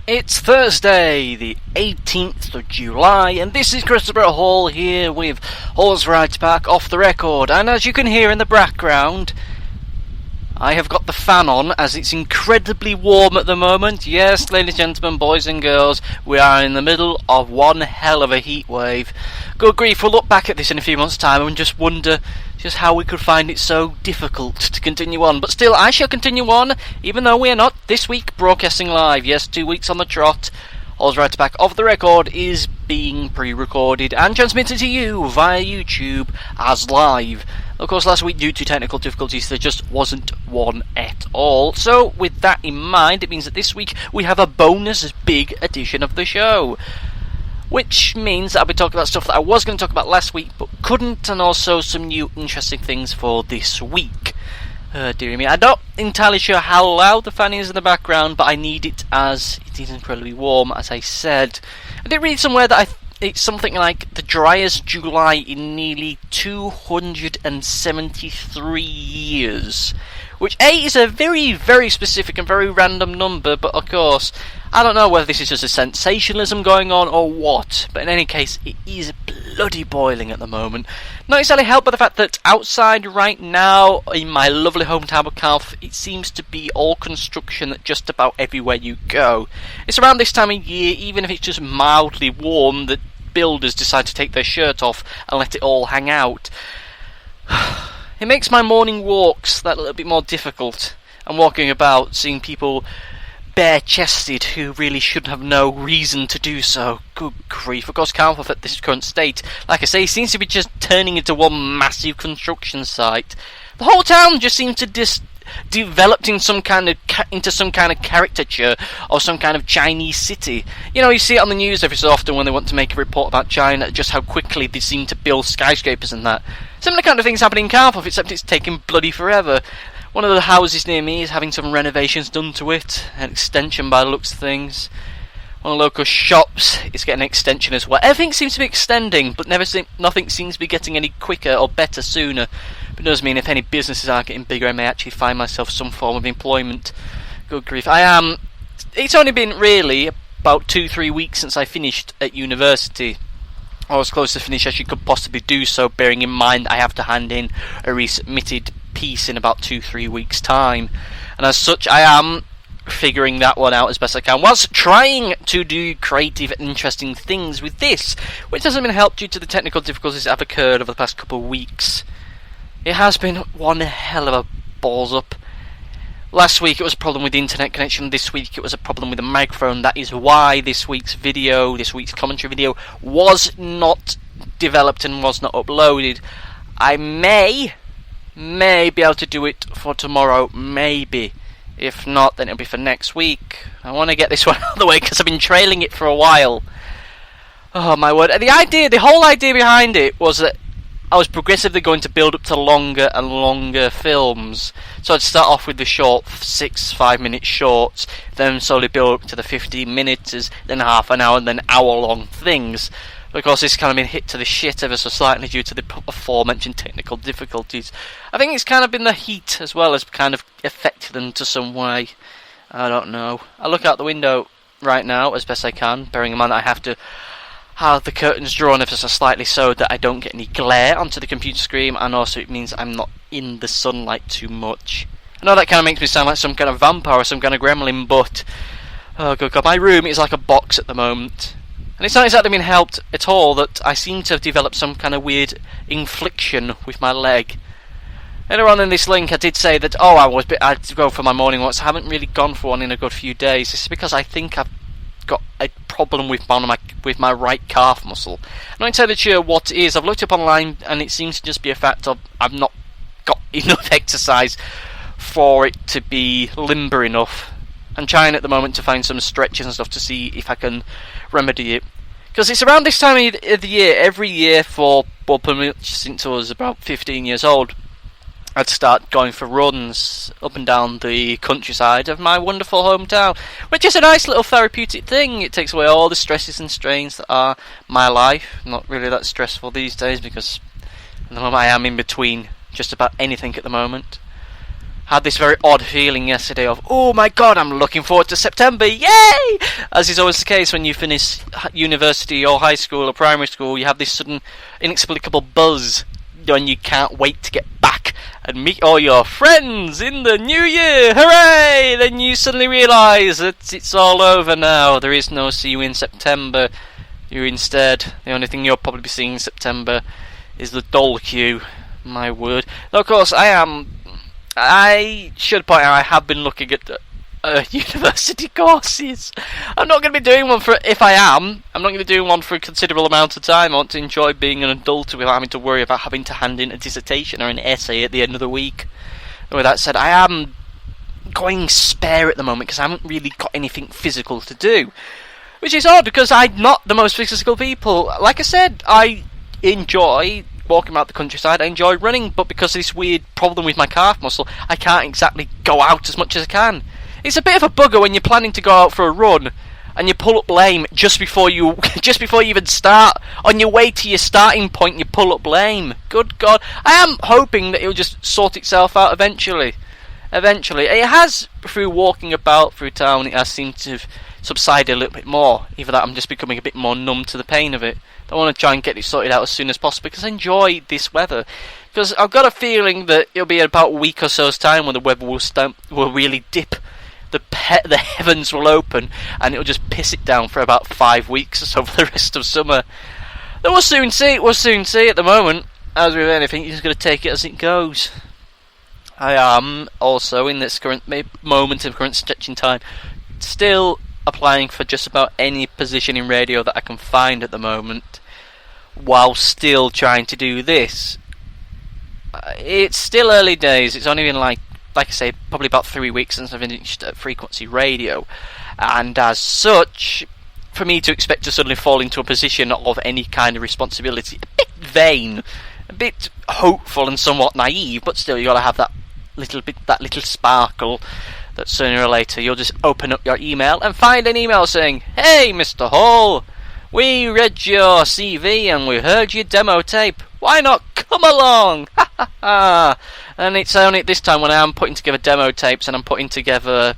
It's Thursday, the 18th of July, and this is Christopher Hall here with Hall's Variety Pack Off the Record. And as you can hear in the background, I have got the fan on as it's incredibly warm at the moment. Yes, ladies and gentlemen, boys and girls, we are in the middle of one hell of a heat wave. Good grief, we'll look back at this in a few months' time and just wonder just how we could find it so difficult to continue on. But still, I shall continue on, even though we are not this week broadcasting live. Yes, 2 weeks on the trot. All's Right Back Off the Record is being pre-recorded and transmitted to you via YouTube as live. Of course, last week, due to technical difficulties, there just wasn't one at all. So, with that in mind, it means that this week we have a bonus big edition of the show. Which means that I'll be talking about stuff that I was going to talk about last week, but couldn't, and also some new interesting things for this week. Dear me, I'm not entirely sure how loud the fan is in the background, but I need it as it is incredibly warm, as I said. I did read somewhere that it's something like the driest July in nearly 273 years. Which, A, is a very, very specific and very random number, but of course, I don't know whether this is just a sensationalism going on or what, but in any case, it is bloody boiling at the moment. Not exactly helped by the fact that outside right now, in my lovely hometown of Calf, it seems to be all construction just about everywhere you go. It's around this time of year, even if it's just mildly warm, that builders decide to take their shirt off and let it all hang out. It makes my morning walks that little bit more difficult. I'm walking about, seeing people bare-chested who really should have no reason to do so. Good grief. Of course, Cardiff at this current state, like I say, seems to be just turning into one massive construction site. The whole town just seems to developed into some kind of caricature or some kind of Chinese city. You know, you see it on the news every so often when they want to make a report about China, just how quickly they seem to build skyscrapers and that. Similar kind of things happening in Cardiff, except it's taking bloody forever. One of the houses near me is having some renovations done to it, an extension by the looks of things. One of the local shops is getting an extension as well. Everything seems to be extending, but nothing seems to be getting any quicker or better sooner. But it does mean if any businesses are getting bigger, I may actually find myself some form of employment. Good grief. It's only been really about 2-3 weeks since I finished at university. I was close to finish as you could possibly do so, bearing in mind I have to hand in a resubmitted piece in about 2-3 weeks' time. And as such, I am figuring that one out as best I can, whilst trying to do creative and interesting things with this, which hasn't been helped due to the technical difficulties that have occurred over the past couple of weeks. It has been one hell of a balls up. Last week it was a problem with the internet connection, this week it was a problem with the microphone. That is why this week's commentary video was not developed and was not uploaded. I may be able to do it for tomorrow, maybe. If not, then it'll be for next week. I want to get this one out of the way because I've been trailing it for a while. Oh my word. The whole idea behind it was that I was progressively going to build up to longer and longer films. So I'd start off with the short 5-minute shorts, then slowly build up to the 15 minutes, then half an hour, and then hour-long things. But of course, this kind of been hit to the shit ever so slightly due to the aforementioned technical difficulties. I think it's kind of been the heat as well as kind of affected them to some way. I don't know. I look out the window right now as best I can, bearing in mind that I have to have the curtains drawn ever so slightly so that I don't get any glare onto the computer screen, and also it means I'm not in the sunlight too much. I know that kind of makes me sound like some kind of vampire or some kind of gremlin, but oh good god, my room is like a box at the moment. And it's not exactly been helped at all that I seem to have developed some kind of weird infliction with my leg. Earlier on in this link I did say that I'd go for my morning walks. I haven't really gone for one in a good few days. This is because I think I've got a problem with my right calf muscle. I'm not entirely sure what it is. I've looked up online and it seems to just be a fact of I've not got enough exercise for it to be limber enough. I'm trying at the moment to find some stretches and stuff to see if I can remedy it. Because it's around this time of the year, every year pretty much since I was about 15 years old, I'd start going for runs up and down the countryside of my wonderful hometown, which is a nice little therapeutic thing. It takes away all the stresses and strains that are my life. Not really that stressful these days because at the moment I am in between just about anything at the moment. had this very odd feeling yesterday of, oh my god, I'm looking forward to September, yay! As is always the case when you finish university or high school or primary school, you have this sudden inexplicable buzz when you can't wait to get back and meet all your friends in the new year, hooray! Then you suddenly realise that it's all over now, there is no see you in September. You instead, the only thing you'll probably be seeing in September is the doll queue, my word. Now, of course, I should point out I have been looking at university courses. I'm not going to be doing one I'm not going to be doing one for a considerable amount of time. I want to enjoy being an adult without having to worry about having to hand in a dissertation or an essay at the end of the week. And with that said, I am going spare at the moment because I haven't really got anything physical to do. Which is odd because I'm not the most physical people. Like I said, I enjoy walking around the countryside, I enjoy running, but because of this weird problem with my calf muscle, I can't exactly go out as much as I can. It's a bit of a bugger when you're planning to go out for a run and you pull up lame just before you even start. On your way to your starting point, you pull up lame. Good God. I am hoping that it'll just sort itself out eventually. It has, through walking about through town, it has seemed to have subsided a little bit more. Either that I'm just becoming a bit more numb to the pain of it. I want to try and get it sorted out as soon as possible because I enjoy this weather. Because I've got a feeling that it'll be about a week or so's time when the weather will really dip. The heavens will open and it'll just piss it down for about 5 weeks or so for the rest of summer. Then we'll soon see. At the moment, as with anything, you're just going to take it as it goes. I am also, in this current moment of current stretching time, still applying for just about any position in radio that I can find at the moment, while still trying to do this. It's still early days. It's only been like I say, probably about 3 weeks since I've finished frequency radio, and as such, for me to expect to suddenly fall into a position of any kind of responsibility, a bit vain, a bit hopeful and somewhat naive, but still you got to have that little sparkle that sooner or later you'll just open up your email and find an email saying, "Hey, Mr. Hall, we read your CV and we heard your demo tape. Why not come along?" Ha ha ha. And it's only at this time when I am putting together demo tapes and I'm putting together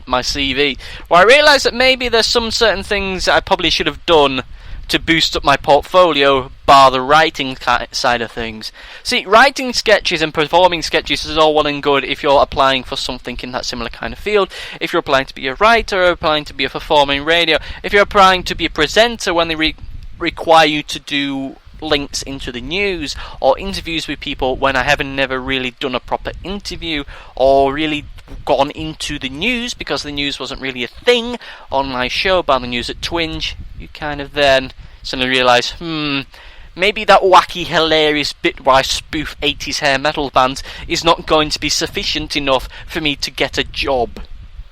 my CV where I realise that maybe there's some certain things that I probably should have done to boost up my portfolio, bar the writing side of things. See, writing sketches and performing sketches is all well and good if you're applying for something in that similar kind of field. If you're applying to be a writer or applying to be a performer in radio, if you're applying to be a presenter when they require you to do links into the news or interviews with people when I haven't never really done a proper interview or really gone into the news because the news wasn't really a thing on my show about the news at Twinge, you kind of then suddenly realise, maybe that wacky hilarious bit where I spoof 80s hair metal bands is not going to be sufficient enough for me to get a job.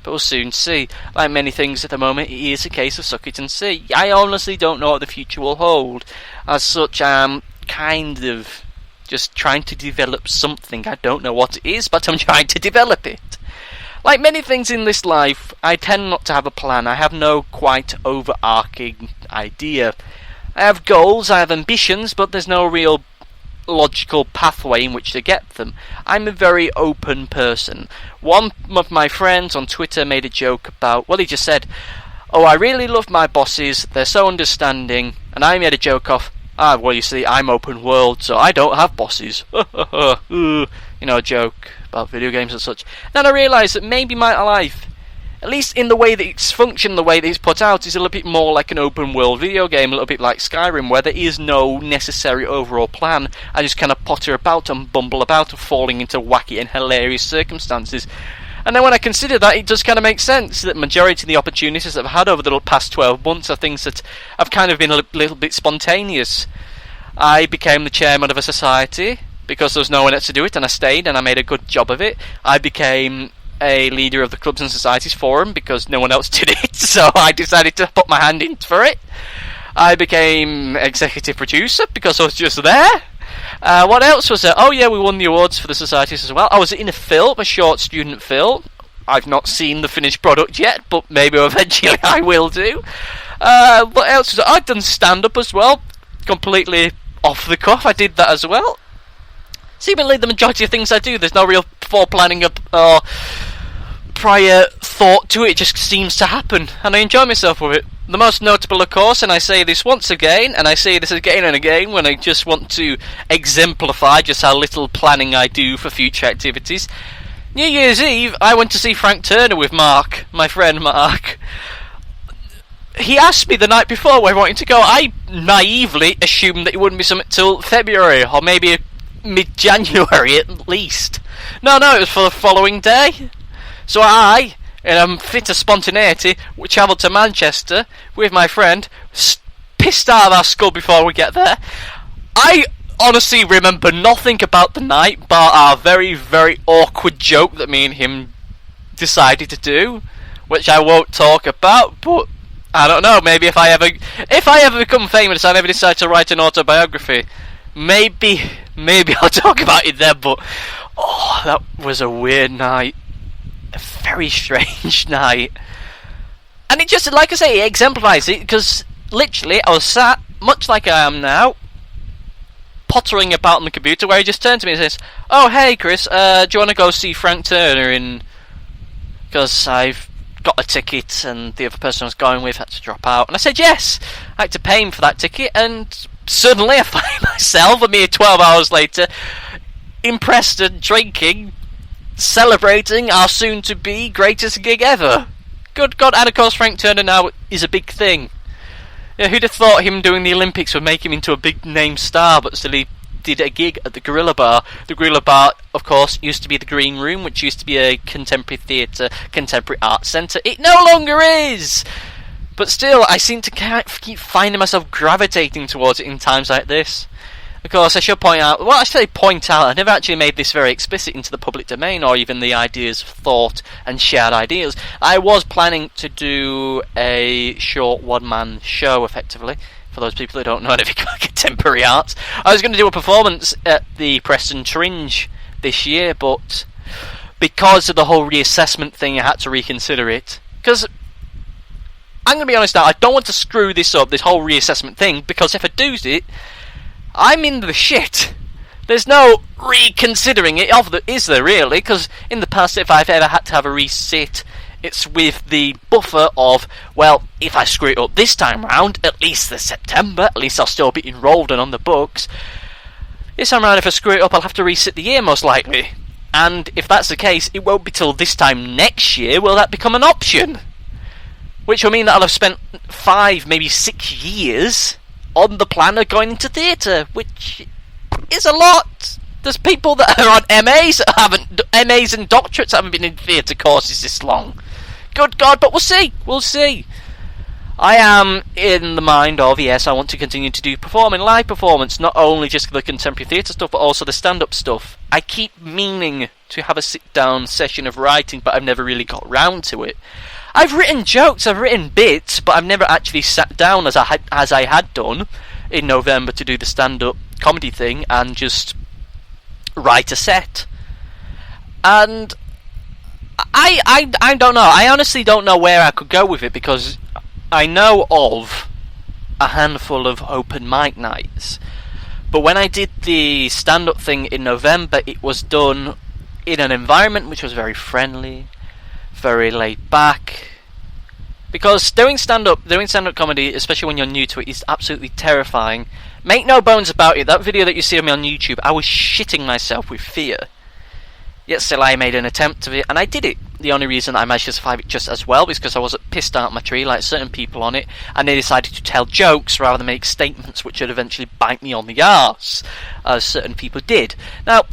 But we'll soon see. Like many things at the moment, it is a case of suck it and see. I honestly don't know what the future will hold. As such, I'm kind of just trying to develop something. I don't know what it is, but I'm trying to develop it. Like many things in this life, I tend not to have a plan. I have no quite overarching idea. I have goals, I have ambitions, but there's no real logical pathway in which to get them. I'm a very open person. One of my friends on Twitter made a joke about, well, he just said, "Oh, I really love my bosses, they're so understanding," and I made a joke of, well, you see, I'm open world, so I don't have bosses. You know, a joke about video games and such. Then I realised that maybe my life, at least in the way that it's functioned, the way that it's put out, is a little bit more like an open world video game, a little bit like Skyrim, where there is no necessary overall plan. I just kind of potter about and bumble about and falling into wacky and hilarious circumstances. And then when I consider that, it does kind of make sense that majority of the opportunities I've had over the past 12 months are things that have kind of been a little bit spontaneous. I became the chairman of a society because there was no one else to do it, and I stayed and I made a good job of it. I became a leader of the Clubs and Societies Forum because no one else did it, so I decided to put my hand in for it. I became executive producer because I was just there. What else was there? Oh yeah, we won the awards for the societies as well. I was in a film, a short student film. I've not seen the finished product yet, but maybe eventually I will do. What else was there? I'd done stand-up as well, completely off the cuff. I did that as well. Seemingly the majority of things I do, there's no real planning or prior thought to it. It just seems to happen, and I enjoy myself with it. The most notable, of course, and I say this once again, and I say this again and again when I just want to exemplify just how little planning I do for future activities. New Year's Eve, I went to see Frank Turner with Mark, my friend Mark. He asked me the night before where I wanted to go. I naively assumed that it wouldn't be something till February, or maybe mid-January at least. No, it was for the following day. So I, in a fit of spontaneity, we travelled to Manchester with my friend, pissed out of our skull before we get there. I honestly remember nothing about the night but our very, very awkward joke that me and him decided to do, which I won't talk about, but I don't know, maybe if I ever become famous and ever decide to write an autobiography, maybe I'll talk about it then. But that was a weird night. A very strange night. And it just, like I say, it exemplifies it, because literally I was sat, much like I am now, pottering about on the computer, where he just turned to me and says, "Oh, hey Chris, do you want to go see Frank Turner because I've got a ticket and the other person I was going with had to drop out." And I said yes. I had to pay him for that ticket, and suddenly I find myself, a mere 12 hours later, in Preston, drinking, celebrating our soon-to-be greatest gig ever. Good God, and of course Frank Turner now is a big thing. Yeah, who'd have thought him doing the Olympics would make him into a big-name star, but still he did a gig at the Gorilla Bar. The Gorilla Bar, of course, used to be the Green Room, which used to be a contemporary theatre, contemporary art centre. It no longer is! But still, I seem to keep finding myself gravitating towards it in times like this. Of course, I should point out, I never actually made this very explicit into the public domain, or even the ideas of thought and shared ideas. I was planning to do a short one-man show, effectively, for those people who don't know anything about contemporary art. I was going to do a performance at the Preston Tringe this year, but because of the whole reassessment thing, I had to reconsider it. Because, I'm going to be honest now, I don't want to screw this up, this whole reassessment thing, because if I do it, I'm in the shit. There's no reconsidering it, is there really? Because in the past, if I've ever had to have a resit, it's with the buffer of, well, if I screw it up this time round, at least this September, at least I'll still be enrolled and on the books. This time round, if I screw it up, I'll have to resit the year most likely. And if that's the case, it won't be till this time next year will that become an option. Which will mean that I'll have spent 5, maybe 6 years on the plan of going into theatre, which is a lot. There's people that are on MAs and doctorates that haven't been in theatre courses this long. Good God, but we'll see. I am in the mind of, yes, I want to continue to do live performance, not only just the contemporary theatre stuff, but also the stand-up stuff. I keep meaning to have a sit-down session of writing, but I've never really got round to it. I've written jokes, I've written bits, but I've never actually sat down as I had done in November to do the stand-up comedy thing and just write a set. And I don't know. I honestly don't know where I could go with it, because I know of a handful of open mic nights. But when I did the stand-up thing in November, it was done in an environment which was very friendly, very laid back. Because doing stand-up comedy, especially when you're new to it, is absolutely terrifying. Make no bones about it, that video that you see of me on YouTube, I was shitting myself with fear. Yet still I made an attempt of it, and I did it. The only reason I managed to survive it just as well is because I wasn't pissed out of my tree like certain people on it, and they decided to tell jokes rather than make statements which would eventually bite me on the arse, as certain people did. Now,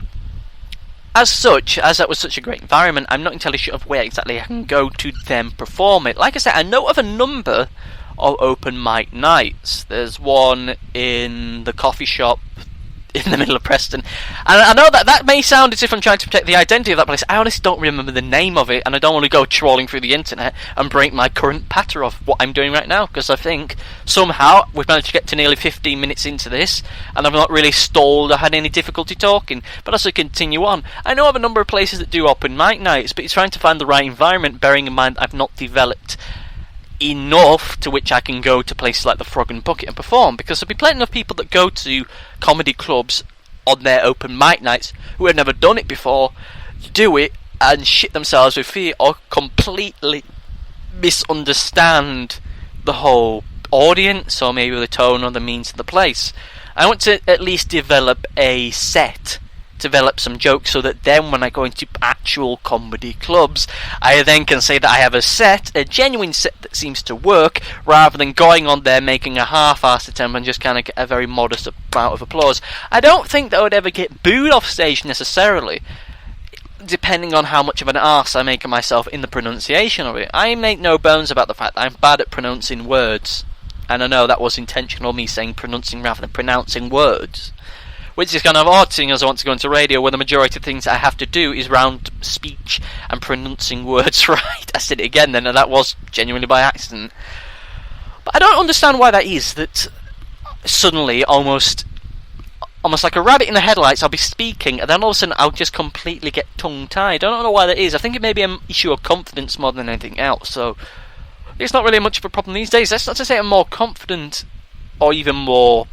as that was such a great environment, I'm not entirely sure of where exactly I can go to then perform it. Like I said, I know of a number of open mic nights. There's one in the coffee shop in the middle of Preston, and I know that may sound as if I'm trying to protect the identity of that place. I honestly don't remember the name of it, and I don't want to go trawling through the internet and break my current patter of what I'm doing right now, because I think somehow we've managed to get to nearly 15 minutes into this, and I've not really stalled or had any difficulty talking, but as I continue on, I know of a number of places that do open mic nights, but it's trying to find the right environment, bearing in mind I've not developed enough to which I can go to places like the Frog and Bucket and perform, because there'll be plenty of people that go to comedy clubs on their open mic nights who have never done it before, do it and shit themselves with fear or completely misunderstand the whole audience or maybe the tone or the means of the place. I want to at least develop a set, develop some jokes, so that then when I go into actual comedy clubs, I then can say that I have a genuine set that seems to work, rather than going on there making a half-assed attempt and just kind of get a very modest amount of applause. I don't think that I would ever get booed off stage necessarily, depending on how much of an arse I make of myself in the pronunciation of it. I make no bones about the fact that I'm bad at pronouncing words, and I know that was intentional, me saying pronouncing rather than pronouncing words, which is kind of odd, seeing as I want to go into radio where the majority of things I have to do is round speech and pronouncing words right. I said it again then, and that was genuinely by accident. But I don't understand why that is, that suddenly, almost like a rabbit in the headlights, I'll be speaking, and then all of a sudden I'll just completely get tongue-tied. I don't know why that is. I think it may be an issue of confidence more than anything else, so it's not really much of a problem these days. That's not to say I'm more confident, or even more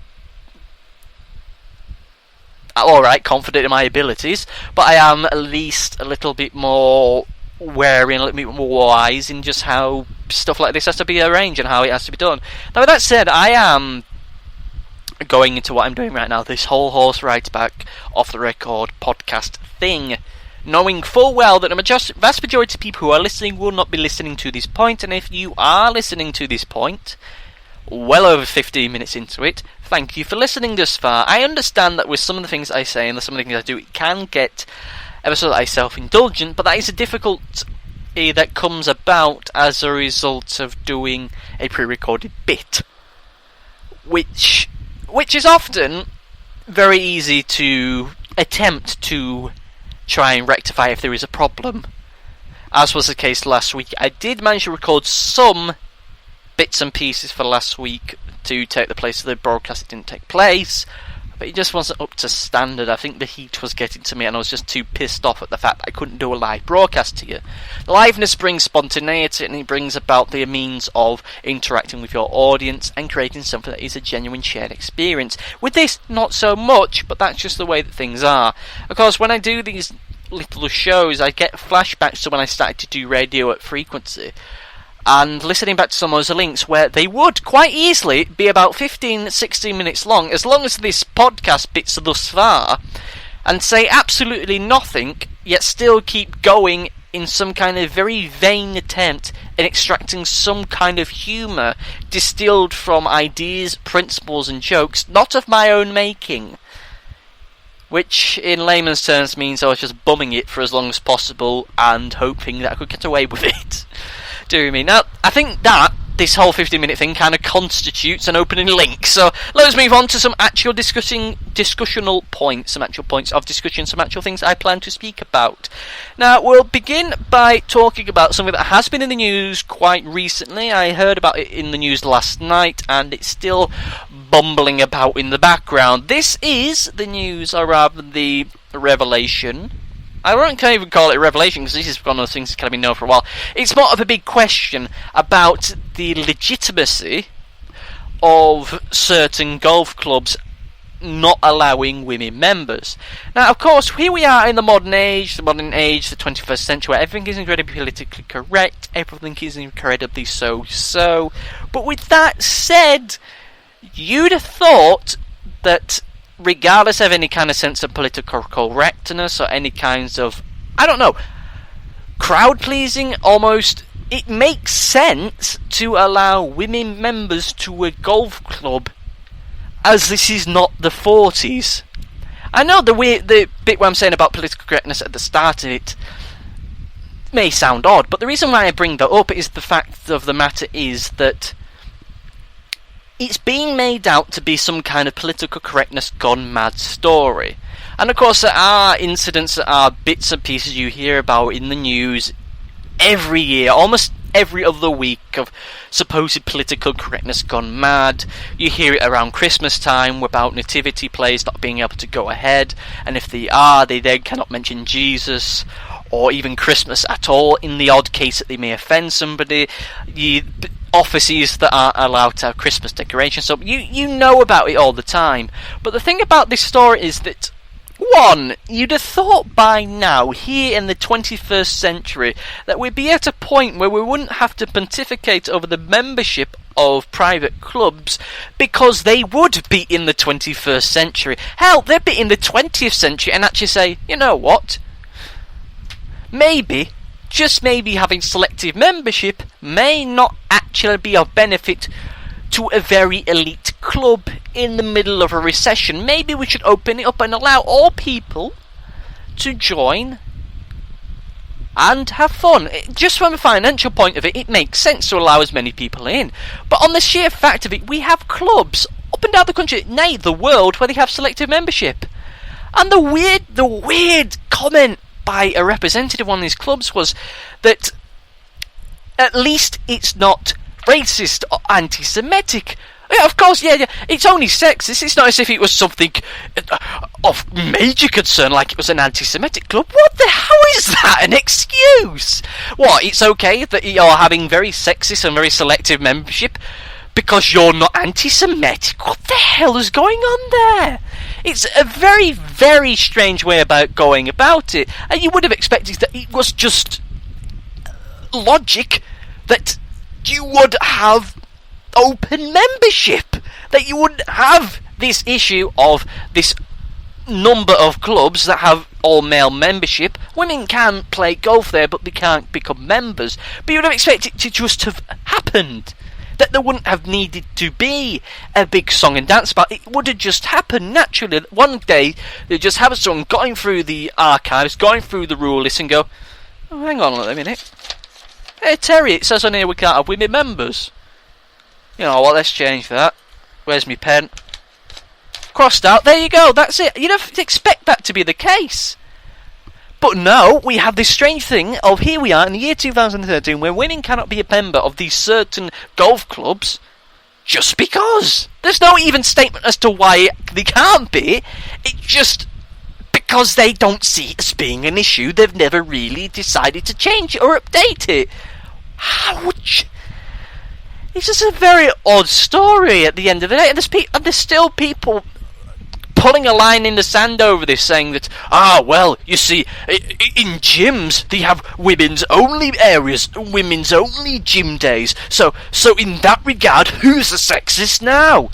confident in my abilities, but I am at least a little bit more wary and a little bit more wise in just how stuff like this has to be arranged and how it has to be done. Now, with that said, I am going into what I'm doing right now, this whole horse rides back off the record podcast thing, knowing full well that the vast majority of people who are listening will not be listening to this point, and if you are listening to this point, well over 15 minutes into it, thank you for listening this far. I understand that with some of the things I say and some of the things I do, it can get ever so self-indulgent, but that is a difficulty that comes about as a result of doing a pre-recorded bit, which is often very easy to attempt to try and rectify if there is a problem. As was the case last week, I did manage to record some bits and pieces for last week to take the place of the broadcast that didn't take place, but it just wasn't up to standard. I think the heat was getting to me and I was just too pissed off at the fact that I couldn't do a live broadcast to you. Liveness brings spontaneity, and it brings about the means of interacting with your audience and creating something that is a genuine shared experience. With this, not so much, but that's just the way that things are. Of course, when I do these little shows, I get flashbacks to when I started to do radio at Frequency, and listening back to some of those links where they would quite easily be about 15-16 minutes long, as long as this podcast bits thus far, and say absolutely nothing, yet still keep going in some kind of very vain attempt in extracting some kind of humour distilled from ideas, principles and jokes not of my own making. Which, in layman's terms, means I was just bumming it for as long as possible and hoping that I could get away with it. Do you mean? Now, I think that this whole 15-minute thing kind of constitutes an opening link. So let's move on to some actual discussional points, some actual points of discussion, some actual things I plan to speak about. Now, we'll begin by talking about something that has been in the news quite recently. I heard about it in the news last night, and it's still bumbling about in the background. This is the news, or rather the revelation. I can't even call it a revelation, because this is one of those things that's kind of been known for a while. It's more of a big question about the legitimacy of certain golf clubs not allowing women members. Now, of course, here we are in the modern age, the 21st century, where everything is incredibly politically correct, everything is incredibly so. But with that said, you'd have thought that regardless of any kind of sense of political correctness or any kinds of, crowd pleasing almost, it makes sense to allow women members to a golf club, as this is not the 40s. I know the bit where I'm saying about political correctness at the start of it may sound odd, but the reason why I bring that up is the fact of the matter is that it's being made out to be some kind of political correctness gone mad story. And of course there are incidents, there are bits and pieces you hear about in the news every year, almost every other week, of supposed political correctness gone mad. You hear it around Christmas time about nativity plays not being able to go ahead, and if they are, they then cannot mention Jesus or even Christmas at all, in the odd case that they may offend somebody. Offices that aren't allowed to have Christmas decorations, so you know about it all the time. But the thing about this story is that One, you'd have thought by now, here in the 21st century, that we'd be at a point where we wouldn't have to pontificate over the membership of private clubs, because they would be in the 21st century. Hell, they'd be in the 20th century and actually say, you know what? Maybe, just maybe, having selective membership may not actually be of benefit to a very elite club in the middle of a recession. Maybe we should open it up and allow all people to join and have fun. Just from a financial point of it makes sense to allow as many people in. But on the sheer fact of it, we have clubs up and down the country, nay, the world, where they have selective membership. And the weird comment by a representative of one of these clubs was that at least it's not racist or anti-Semitic. Yeah, of course, yeah, it's only sexist. It's not as if it was something of major concern, like it was an anti-Semitic club. What the hell is that an excuse? What, it's okay that you're having very sexist and very selective membership because you're not anti-Semitic? What the hell is going on there? It's a very, very strange way about going about it. And you would have expected that it was just logic that you would have open membership, that you wouldn't have this issue of this number of clubs that have all male membership. Women can play golf there, but they can't become members. But you would have expected it to just have happened, that there wouldn't have needed to be a big song and dance battle. It would have just happened naturally. One day they just have someone going through the archives, going through the rule list and go, oh, hang on a minute, hey Terry, it says on here we can't have women members. You know what, let's change that. Where's my pen? Crossed out, there you go, that's it. You'd have to expect that to be the case. But no, we have this strange thing of, here we are in the year 2013 where women cannot be a member of these certain golf clubs just because. There's no even statement as to why they can't be. It's just because they don't see it as being an issue. They've never really decided to change it or update it. Ouch! It's just a very odd story at the end of the day, and there's still people pulling a line in the sand over this, saying that, well, you see, in gyms they have women's only areas, women's only gym days, so in that regard, who's the sexist now?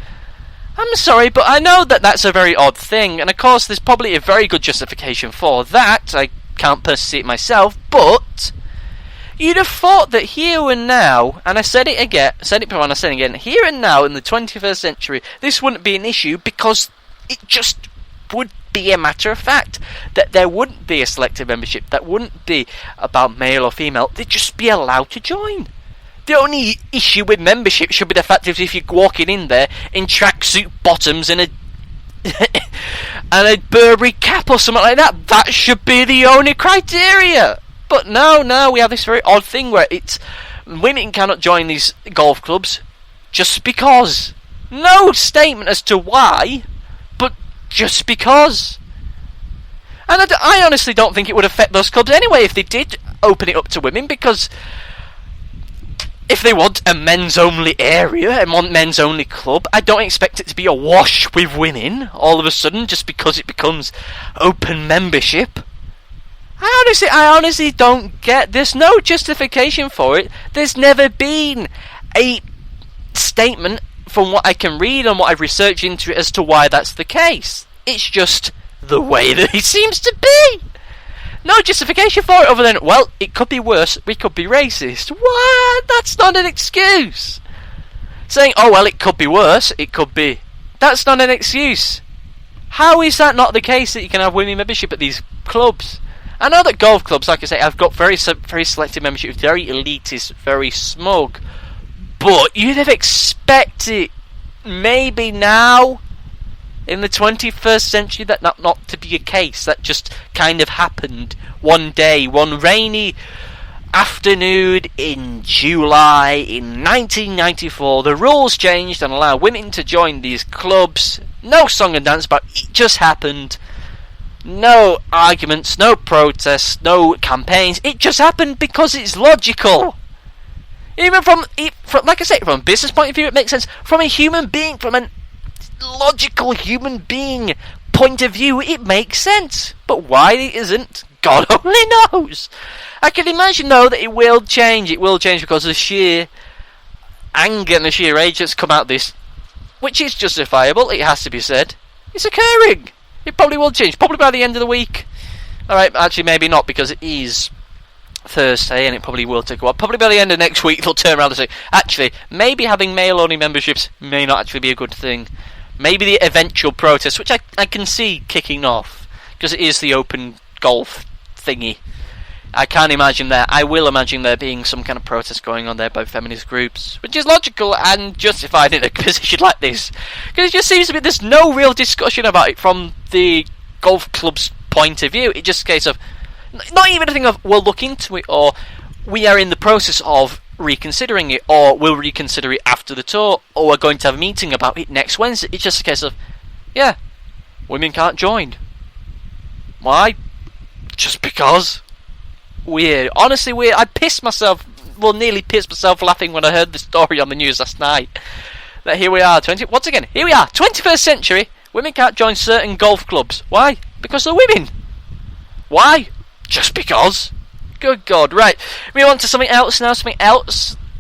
I'm sorry, but I know that that's a very odd thing, and of course there's probably a very good justification for that. I can't personally see it myself, but you'd have thought that here and now, and I said it before and I said it again, here and now in the 21st century, this wouldn't be an issue because it just would be a matter of fact that there wouldn't be a selective membership, that wouldn't be about male or female, they'd just be allowed to join. The only issue with membership should be the fact that if you're walking in there in tracksuit bottoms and a Burberry cap or something like that, that should be the only criteria. But no, we have this very odd thing where it's women cannot join these golf clubs just because. No statement as to why, but just because. And I honestly don't think it would affect those clubs anyway if they did open it up to women, because if they want a men's only area, a men's only club, I don't expect it to be awash with women all of a sudden just because it becomes open membership. I honestly don't get. There's no justification for it. There's never been a statement from what I can read and what I've researched into it as to why that's the case. It's just the way that it seems to be. No justification for it other than, well, it could be worse, we could be racist. What? That's not an excuse. Saying, oh well, it could be worse, it could be... That's not an excuse. How is that not the case that you can have women membership at these clubs? I know that golf clubs, like I say, have got very selective membership, very elitist, very smug. But you'd have expected, maybe now, in the 21st century, that not to be a case. That just kind of happened one day, one rainy afternoon in July in 1994. The rules changed and allowed women to join these clubs. No song and dance, but it just happened. No arguments, no protests, no campaigns. It just happened because it's logical. Even from like I say, from a business point of view, it makes sense. From a human being, from an logical human being point of view, it makes sense. But why it isn't, God only knows. I can imagine, though, that it will change. It will change because of the sheer anger and the sheer rage that's come out this, which is justifiable, it has to be said. It's occurring. It probably will change, probably by the end of the week. Alright, actually maybe not, because it is Thursday and it probably will take a while. Probably by the end of next week they'll turn around and say, actually, maybe having male-only memberships may not actually be a good thing. Maybe the eventual protest, which I can see kicking off, because it is the open golf thingy. I can't imagine there. I will imagine there being some kind of protest going on there by feminist groups, which is logical and justified in a position like this. Because it just seems to be there's no real discussion about it from the golf club's point of view. It's just a case of, not even a thing of, we'll look into it, or we are in the process of reconsidering it, or we'll reconsider it after the tour, or we're going to have a meeting about it next Wednesday. It's just a case of, yeah, women can't join. Why? Just because. Weird. Honestly weird. I nearly pissed myself laughing when I heard the story on the news last night. That here we are, here we are, 21st century, women can't join certain golf clubs. Why? Because they're women. Why? Just because. Good God. Right, we on to something else now,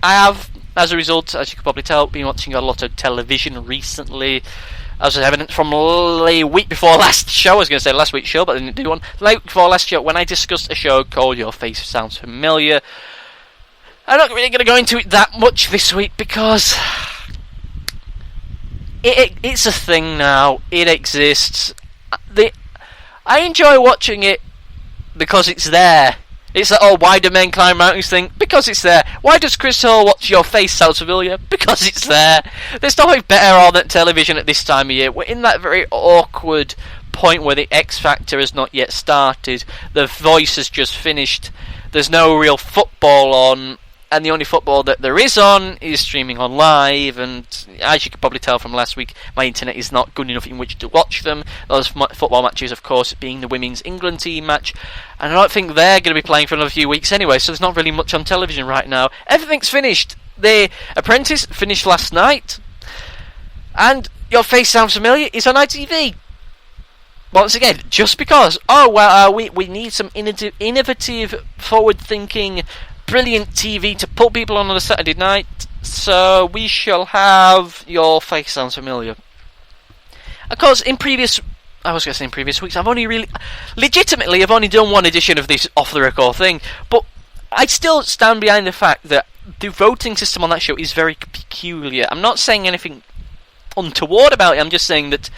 I have, as a result, as you can probably tell, been watching a lot of television recently. As was evident from the week before last show, I was going to say last week's show, but I didn't do one. The week before last show, when I discussed a show called Your Face Sounds Familiar. I'm not really going to go into it that much this week because it's a thing now. It exists. I enjoy watching it because it's there. It's like, oh, why do men climb mountains thing? Because it's there. Why does Chris Hall watch Your Face Sounds Familiar? Because it's there. There's nothing better on at television at this time of year. We're in that very awkward point where the X Factor has not yet started. The Voice has just finished. There's no real football on. And the only football that there is on is streaming on live, and as you could probably tell from last week, my internet is not good enough in which to watch them. Those football matches, of course, being the Women's England team match, and I don't think they're going to be playing for another few weeks anyway, so there's not really much on television right now. Everything's finished. The Apprentice finished last night, and Your Face Sounds Familiar is on ITV. Once again, just because, we need some innovative, forward-thinking, brilliant TV to put people on a Saturday night, so we shall have Your Face Sounds Familiar. Of course, in previous weeks, I've only done one edition of this off-the-record thing, but I still stand behind the fact that the voting system on that show is very peculiar. I'm not saying anything untoward about it, I'm just saying that,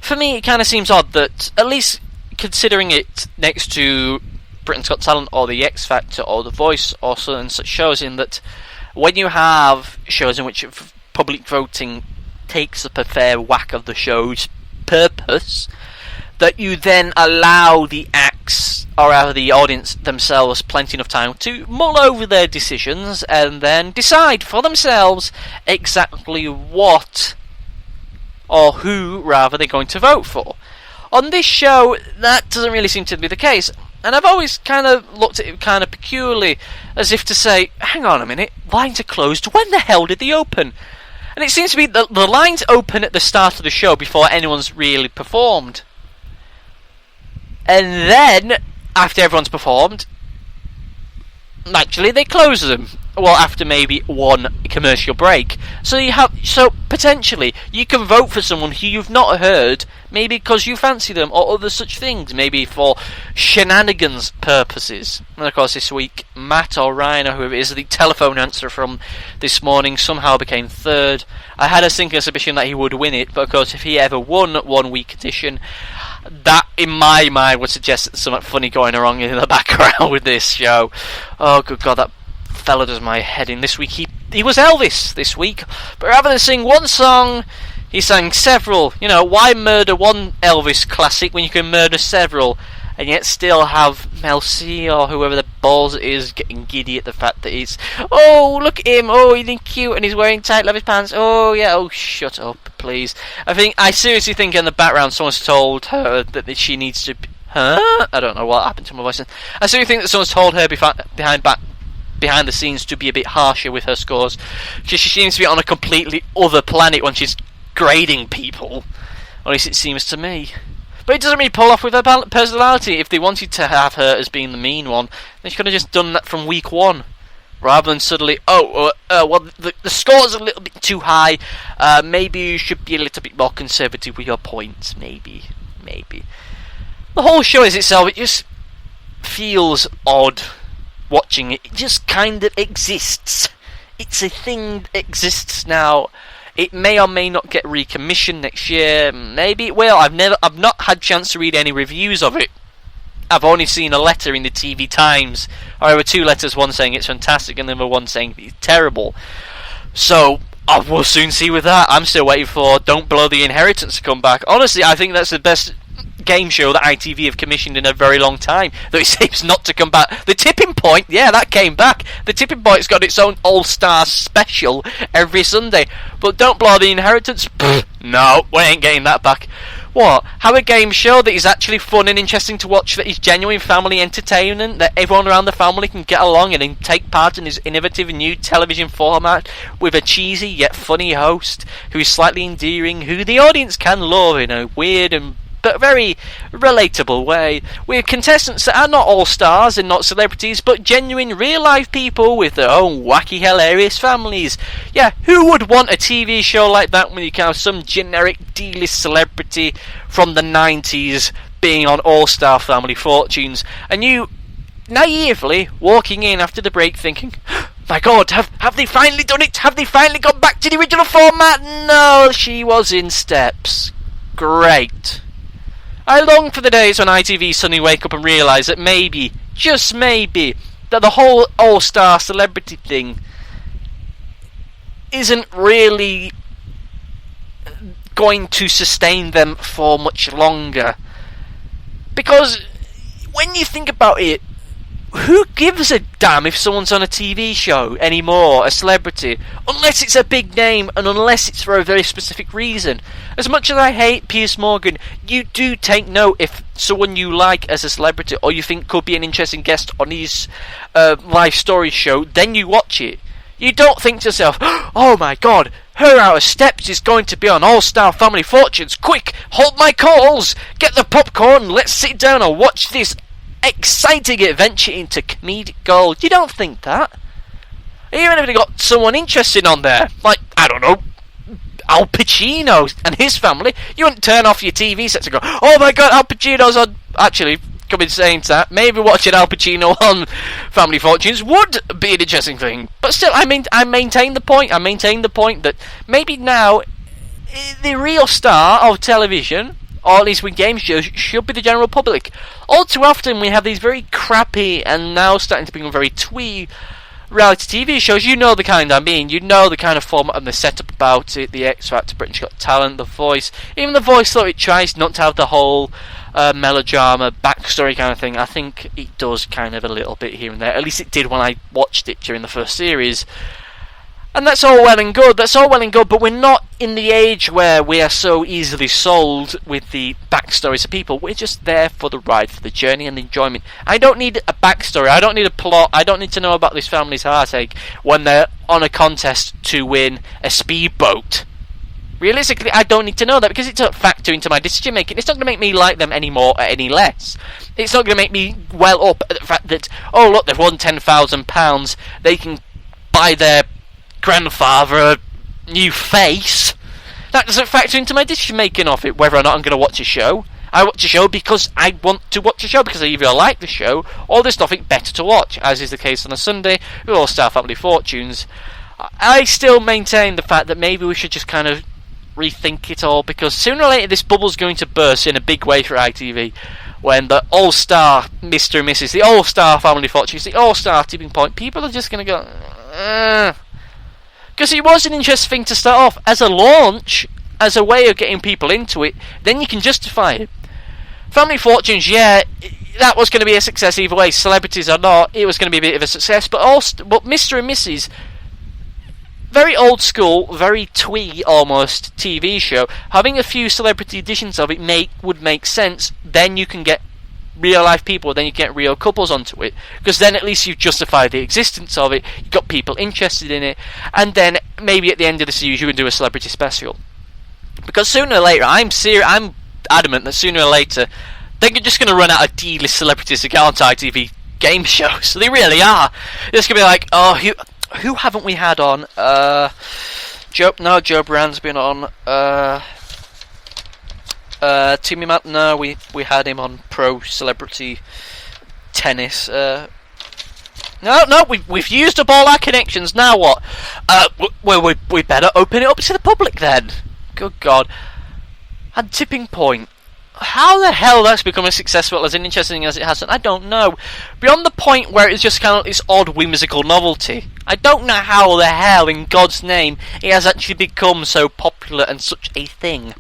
for me, it kind of seems odd that, at least considering it next to Britain's Got Talent or The X Factor or The Voice or certain such shows, in that when you have shows in which public voting takes up a fair whack of the show's purpose, that you then allow the acts or rather the audience themselves plenty enough time to mull over their decisions and then decide for themselves exactly what or who rather they're going to vote for. On this show, that doesn't really seem to be the case. And I've always kind of looked at it kind of peculiarly, as if to say, hang on a minute, lines are closed, when the hell did they open? And it seems to be that the lines open at the start of the show before anyone's really performed. And then, after everyone's performed, actually they close them. Well, after maybe one commercial break. So potentially, you can vote for someone who you've not heard, maybe because you fancy them, or other such things, maybe for shenanigans purposes. And of course this week, Matt or Ryan, or whoever it is, the telephone answer from this morning somehow became third. I had a sinking suspicion that he would win it, but of course if he ever won 1 week edition, that in my mind would suggest that there's something funny going wrong in the background with this show. Oh good God, that fella does my head in. This week he was Elvis this wec, but rather than sing one song, he sang several. You know, why murder one Elvis classic when you can murder several, and yet still have Mel C or whoever the balls it is getting giddy at the fact that he's, oh look at him, oh he's cute and he's wearing tight leather pants, oh yeah, oh shut up please. I seriously think in the background someone's told her that she needs to I don't know what happened to my voice. I seriously think that someone's told her behind the scenes to be a bit harsher with her scores. She seems to be on a completely other planet when she's grading people. Or at least it seems to me. But it doesn't really pull off with her personality. If they wanted to have her as being the mean one, they could have just done that from week 1. Rather than suddenly, well, the score's a little bit too high. Maybe you should be a little bit more conservative with your points. Maybe. The whole show as itself, it just feels odd watching it. It just kind of exists. It's a thing that exists now. It may or may not get recommissioned next year. Maybe it will. I've not had a chance to read any reviews of it. I've only seen a letter in the TV Times. Or there were 2 letters, one saying it's fantastic and the other one saying it's terrible. So, we'll soon see with that. I'm still waiting for Don't Blow the Inheritance to come back. Honestly, I think that's the best game show that ITV have commissioned in a very long time, though it seems not to come back. The Tipping Point, yeah, that came back. The Tipping Point's got its own All-Star special every Sunday. But Don't Blow the Inheritance, no, we ain't getting that back. What? Have a game show that is actually fun and interesting to watch, that is genuine family entertainment, that everyone around the family can get along and then take part in this innovative new television format with a cheesy yet funny host who is slightly endearing, who the audience can love in a weird and but very relatable way, with contestants that are not all stars and not celebrities, but genuine real-life people with their own wacky, hilarious families. Yeah, who would want a TV show like that when you can have some generic D-list celebrity from the 90s being on All-Star Family Fortunes, and you naively walking in after the break thinking, my God, have they finally done it? Have they finally gone back to the original format? No, she was in steps. Great. I long for the days when ITV suddenly wake up and realise that maybe, just maybe, that the whole all-star celebrity thing isn't really going to sustain them for much longer. Because when you think about it, who gives a damn if someone's on a TV show anymore, a celebrity, unless it's a big name and unless it's for a very specific reason? As much as I hate Piers Morgan, you do take note if someone you like as a celebrity or you think could be an interesting guest on his live story show, then you watch it. You don't think to yourself, oh my God, her out of steps is going to be on All-Star Family Fortunes. Quick, hold my calls, get the popcorn, let's sit down and watch this exciting adventure into comedic gold. You don't think that. Even if they got someone interesting on there, like, I don't know, Al Pacino and his family, you wouldn't turn off your TV set to go, oh my God, Al Pacino's on. Actually, coming saying that, maybe watching Al Pacino on Family Fortunes would be an interesting thing. But still, I maintain the point. I maintain the point that maybe now the real star of television, or at least with game shows, should be the general public. All too often we have these very crappy and now starting to become very twee reality TV shows. You know the kind I mean. You know the kind of format and the setup about it. The X Factor, Britain's Got Talent, The Voice. Even The Voice, though it tries not to have the whole melodrama, backstory kind of thing, I think it does kind of a little bit here and there. At least it did when I watched it during the first series. And that's all well and good, but we're not in the age where we are so easily sold with the backstories of people. We're just there for the ride, for the journey and the enjoyment. I don't need a backstory, I don't need a plot, I don't need to know about this family's heartache when they're on a contest to win a speedboat. Realistically, I don't need to know that because it doesn't factor into my decision making. It's not going to make me like them any more or any less. It's not going to make me well up at the fact that, oh look, they've won £10,000, they can buy their grandfather a new face. That doesn't factor into my decision making of it, whether or not I'm going to watch a show. I watch a show because I want to watch a show, because I either like the show or there's nothing better to watch, as is the case on a Sunday with All-Star Family Fortunes. I still maintain the fact that maybe we should just kind of rethink it all, because sooner or later this bubble's going to burst in a big way for ITV when the All-Star Mr. and Mrs., the All-Star Family Fortunes, the All-Star Tipping Point, people are just going to go, because it was an interesting thing to start off as a launch, as a way of getting people into it. Then you can justify it. Family Fortunes, yeah, that was going to be a success either way, celebrities or not. It was going to be a bit of a success. But Mr. and Mrs., very old school, very twee almost TV show. Having a few celebrity editions of it would make sense. Then you can get real life people, then you get real couples onto it, because then at least you've justified the existence of it, you've got people interested in it, and then maybe at the end of the series you can do a celebrity special. Because sooner or later, I'm adamant that sooner or later they're just going to run out of D-list celebrities to get on ITV game shows. They really are. It's going to be like, oh, who haven't we had on? Joe Brand's been on. Timmy Matt, no, we had him on Pro Celebrity Tennis. No, we've used up all our connections. Now what? We better open it up to the public then. Good God. And Tipping Point. How the hell that's become as successful, as interesting as it has, I don't know. Beyond the point where it's just kind of this odd whimsical novelty, I don't know how the hell, in God's name, it has actually become so popular and such a thing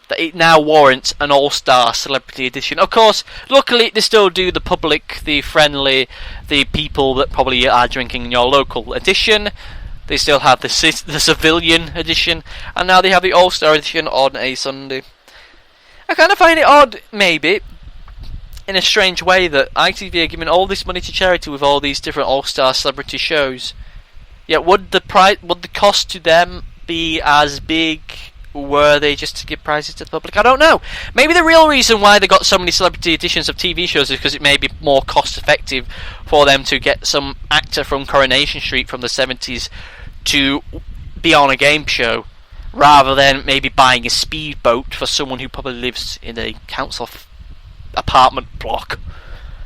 that it now warrants an all-star celebrity edition. Of course, luckily they still do the public, the friendly, the people that probably are drinking in your local edition. They still have the civilian edition, and now they have the all-star edition on a Sunday. I kind of find it odd, maybe, in a strange way, that ITV are giving all this money to charity with all these different all-star celebrity shows. Yet would the cost to them be as big were they just to give prizes to the public? I don't know. Maybe the real reason why they got so many celebrity editions of TV shows is because it may be more cost effective for them to get some actor from Coronation Street from the 70s to be on a game show, rather than maybe buying a speedboat for someone who probably lives in a council apartment block.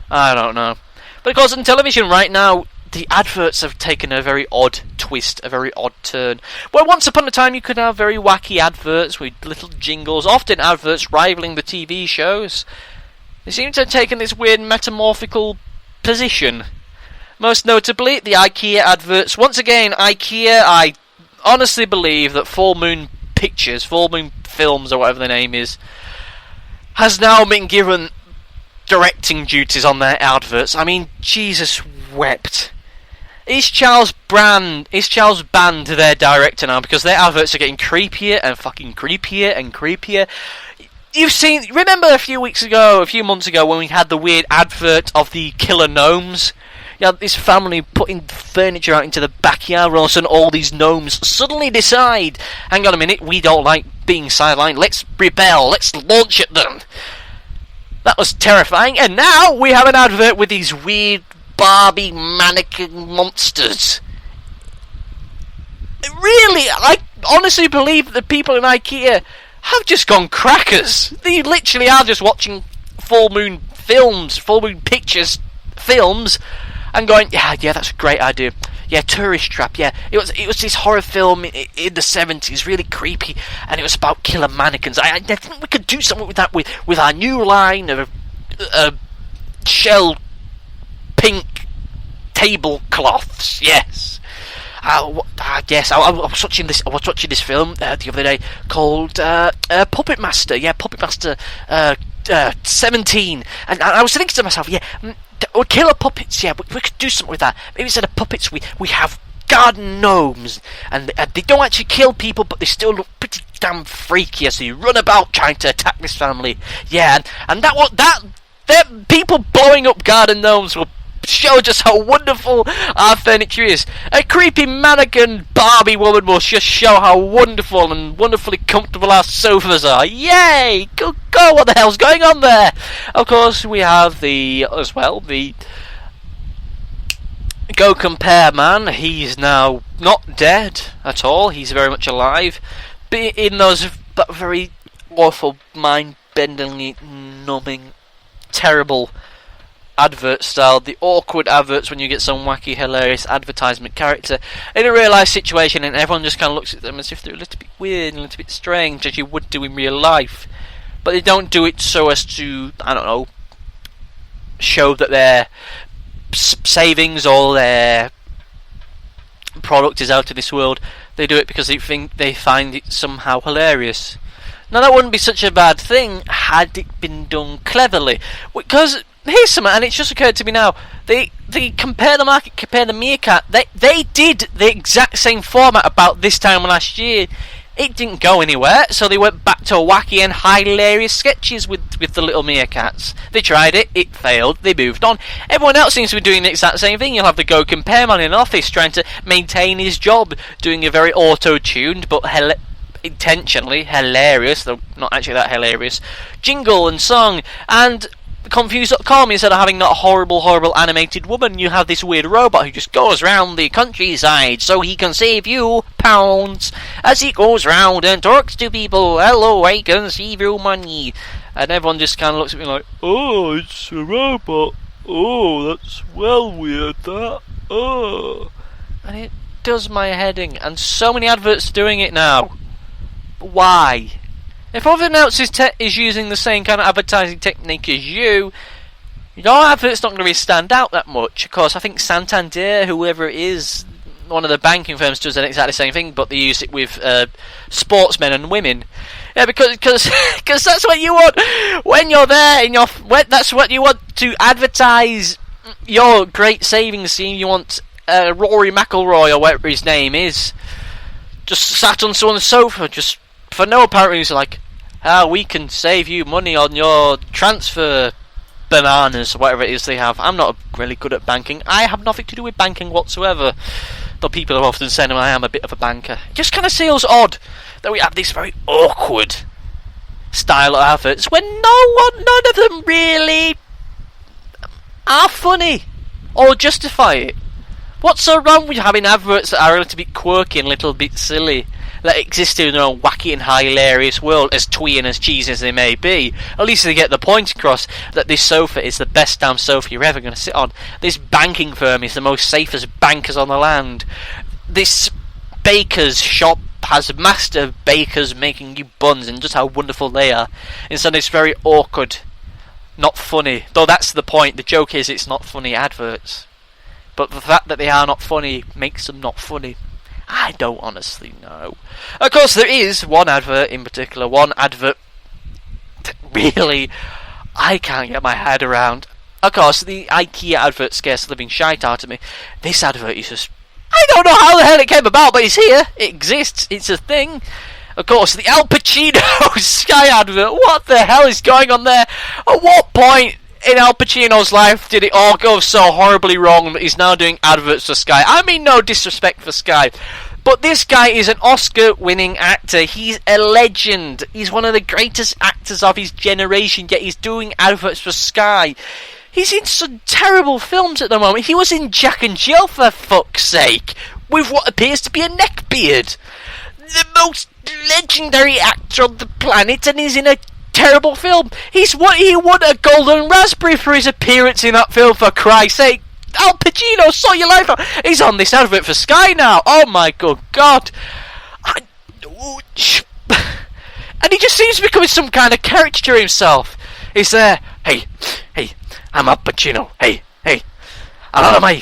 I don't know. But of course, on television right now, the adverts have taken a very odd twist, a very odd turn. Where once upon a time you could have very wacky adverts with little jingles, often adverts rivaling the TV shows. They seem to have taken this weird metamorphical position. Most notably, the Ikea adverts. Once again, Ikea, I honestly believe that Full Moon Pictures, Full Moon Films, or whatever the name is, has now been given directing duties on their adverts. I mean, Jesus wept. Is Charles Band their director now? Because their adverts are getting creepier and fucking creepier and creepier. Remember a few months ago, when we had the weird advert of the killer gnomes? You had this family putting furniture out into the backyard, and all these gnomes suddenly decide, hang on a minute, we don't like being sidelined, let's rebel, let's launch at them. That was terrifying, and now we have an advert with these weird Barbie mannequin monsters. Really, I honestly believe that the people in Ikea have just gone crackers. They literally are just watching Full Moon Pictures films, and going, yeah, that's a great idea. Yeah, Tourist Trap, yeah. It was this horror film in the 70s, really creepy, and it was about killer mannequins. I think we could do something with that, with our new line of shell pink tablecloths, yes. Yes, I was watching this film the other day called Puppet Master. Yeah, Puppet Master 17, and I was thinking to myself, killer puppets. Yeah, we could do something with that. Maybe instead of puppets, we have garden gnomes, and they don't actually kill people, but they still look pretty damn freaky as they run about trying to attack this family. Yeah, and that people blowing up garden gnomes will show just how wonderful our furniture is. A creepy mannequin Barbie woman will just show how wonderful and wonderfully comfortable our sofas are. Yay! Go! What the hell's going on there? Of course, we have the Go Compare man. He's now not dead at all. He's very much alive. But in that very awful, mind-bendingly numbing, terrible advert style, the awkward adverts when you get some wacky, hilarious advertisement character in a real life situation, and everyone just kind of looks at them as if they're a little bit weird and a little bit strange, as you would do in real life. But they don't do it so as to, I don't know, show that their savings or their product is out of this world. They do it because they find it somehow hilarious. Now, that wouldn't be such a bad thing had it been done cleverly, because here's something, and it's just occurred to me now. They Compare the Market, Compare the Meerkat. They did the exact same format about this time last year. It didn't go anywhere, so they went back to wacky and hilarious sketches with the little meerkats. They tried it, it failed, they moved on. Everyone else seems to be doing the exact same thing. You'll have the Go Compare man in an office trying to maintain his job, doing a very auto-tuned but intentionally hilarious, though not actually that hilarious, jingle and song. And Confused.com, instead of having that horrible animated woman, you have this weird robot who just goes round the countryside so he can save you pounds as he goes round and talks to people. Hello, I can save you money. And everyone just kind of looks at me like, oh, it's a robot. Oh, that's well weird, that. Oh. And it does my head in. And so many adverts are doing it now. Why? If everyone else is using the same kind of advertising technique as you, your advert's not going to really stand out that much. Of course, I think Santander, whoever it is, one of the banking firms, does exactly the same thing, but they use it with sportsmen and women. Yeah, because that's what you want when you're there. That's what you want to advertise your great savings scheme. You want Rory McIlroy or whatever his name is, just sat on someone's sofa, just for no apparent reason, like, we can save you money on your transfer bananas, or whatever it is they have. I'm not really good at banking. I have nothing to do with banking whatsoever. Though people are often saying I am a bit of a banker. It just kind of feels odd that we have this very awkward style of adverts when none of them really are funny or justify it. What's so wrong with having adverts that are a little bit quirky and a little bit silly, that exist in a wacky and hilarious world, as twee and as cheesy as they may be? At least they get the point across that this sofa is the best damn sofa you're ever going to sit on. This banking firm is the most safest bankers on the land. This baker's shop has master bakers making you buns, and just how wonderful they are. Instead, it's very awkward, not funny. Though that's the point. The joke is it's not funny adverts. But the fact that they are not funny makes them not funny. I don't honestly know. Of course, there is one advert in particular, one advert that really I can't get my head around. Of course, the Ikea advert scares the living shite out of me. This advert is just, I don't know how the hell it came about, but it's here. It exists. It's a thing. Of course, the Al Pacino Sky advert. What the hell is going on there? At what point in Al Pacino's life did it all go so horribly wrong that he's now doing adverts for Sky? I mean, no disrespect for Sky, but this guy is an Oscar-winning actor. He's a legend. He's one of the greatest actors of his generation, yet he's doing adverts for Sky. He's in some terrible films at the moment. He was in Jack and Jill, for fuck's sake, with what appears to be a neckbeard. The most legendary actor on the planet, and he's in a terrible film. He won a Golden Raspberry for his appearance in that film, for Christ's sake. Al Pacino, sort your life out. He's on this advert for Sky now. Oh my good God. And he just seems to be becoming some kind of caricature himself. He's there, hey, I'm Al Pacino. Hey, a lot of my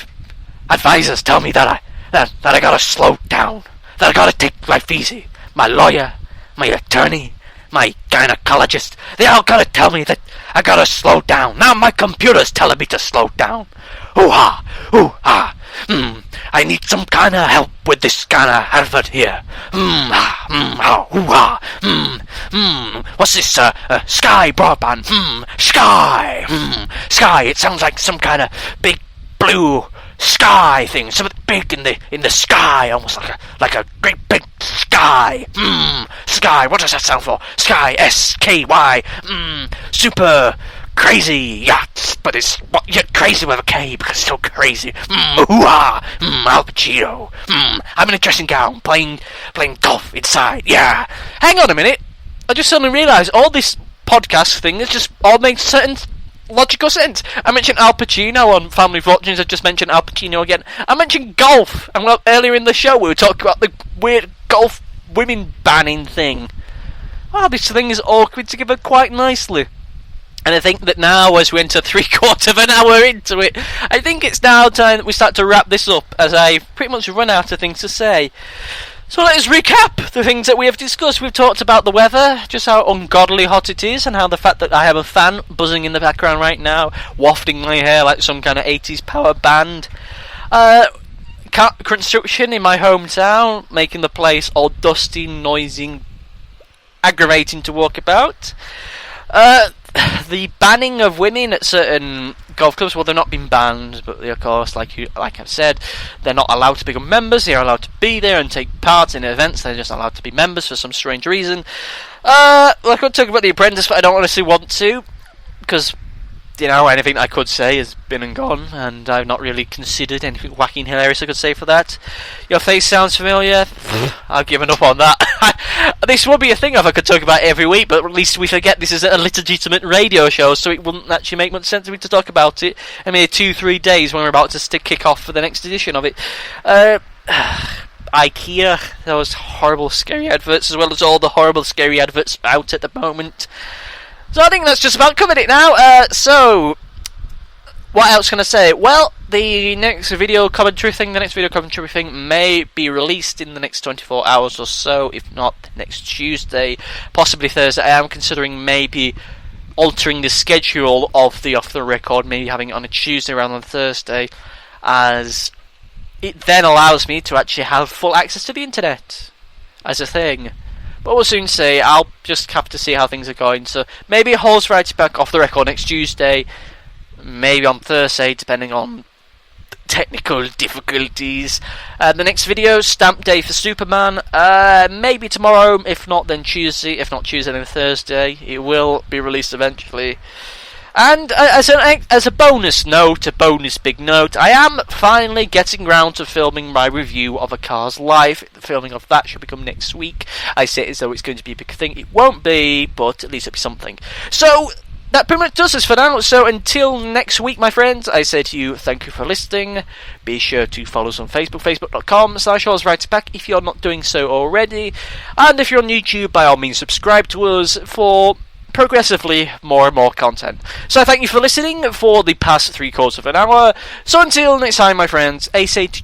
advisors tell me that I gotta slow down, that I gotta take life easy. My lawyer, my attorney, my gynecologist, they all gotta tell me that I gotta slow down. Now my computer's telling me to slow down. HOOHAA, HOOHAA. I need some kind of help with this kind of advert here. HOOHAA. What's this? Sky broadband. Sky. Sky. It sounds like some kind of big blue sky thing. Something big in the sky, almost like a great big sky. Sky. What does that sound for? Sky. SKY. Super crazy yachts, but it's crazy with a K because it's so crazy. HOOHAA. Al Pacino. I'm in a dressing gown playing golf inside. Yeah. Hang on a minute. I just suddenly realised all this podcast thing has just all made certain logical sense. I mentioned Al Pacino on Family Fortunes. I just mentioned Al Pacino again. I mentioned golf, and earlier in the show we were talking about the weird golf women banning thing. Wow, this thing is all coming together quite nicely. And I think that now, as we enter 3/4 of an hour into it, I think it's now time that we start to wrap this up, as I've pretty much run out of things to say. So let us recap the things that we have discussed. We've talked about the weather, just how ungodly hot it is, and how the fact that I have a fan buzzing in the background right now, wafting my hair like some kind of 80s power band. Construction in my hometown, making the place all dusty, noisy, aggravating to walk about. The banning of women at certain golf clubs, well, they're not being banned, but they, of course, like I've said, they're not allowed to become members. They are allowed to be there and take part in events. They're just not allowed to be members for some strange reason. I could talk about The Apprentice, but I don't honestly want to, because, you know, anything I could say has been and gone, and I've not really considered anything wacky and hilarious I could say for that. Your face sounds familiar. I've given up on that. This would be a thing if I could talk about it every week, but at least we forget this is a legitimate radio show, so it wouldn't actually make much sense to me to talk about it in maybe 2-3 days when we're about to kick off for the next edition of it. Ikea, those horrible scary adverts, as well as all the horrible scary adverts out at the moment. So I think that's just about covered it now. So, what else can I say? Well, the next video commentary thing may be released in the next 24 hours or so, if not next Tuesday, possibly Thursday. I am considering maybe altering the schedule of the Off the Record, maybe having it on a Tuesday rather than Thursday, as it then allows me to actually have full access to the internet as a thing. But we'll soon see. I'll just have to see how things are going. So maybe a Horse Rights back Off the Record next Tuesday, maybe on Thursday, depending on technical difficulties. The next video, Stamp Day for Superman, maybe tomorrow, if not then Tuesday, if not Tuesday then Thursday. It will be released eventually. And as a bonus note, a bonus big note, I am finally getting round to filming my review of A Car's Life. The filming of that should become next week. I say it as though it's going to be a big thing. It won't be, but at least it'll be something. So, that pretty much does this for now. So until next week, my friends, I say to you, thank you for listening. Be sure to follow us on Facebook, facebook.com/HorseRightsBack if you're not doing so already. And if you're on YouTube, by all means subscribe to us for progressively more and more content. So thank you for listening for the past 3/4 of an hour. So until next time, my friends, I say to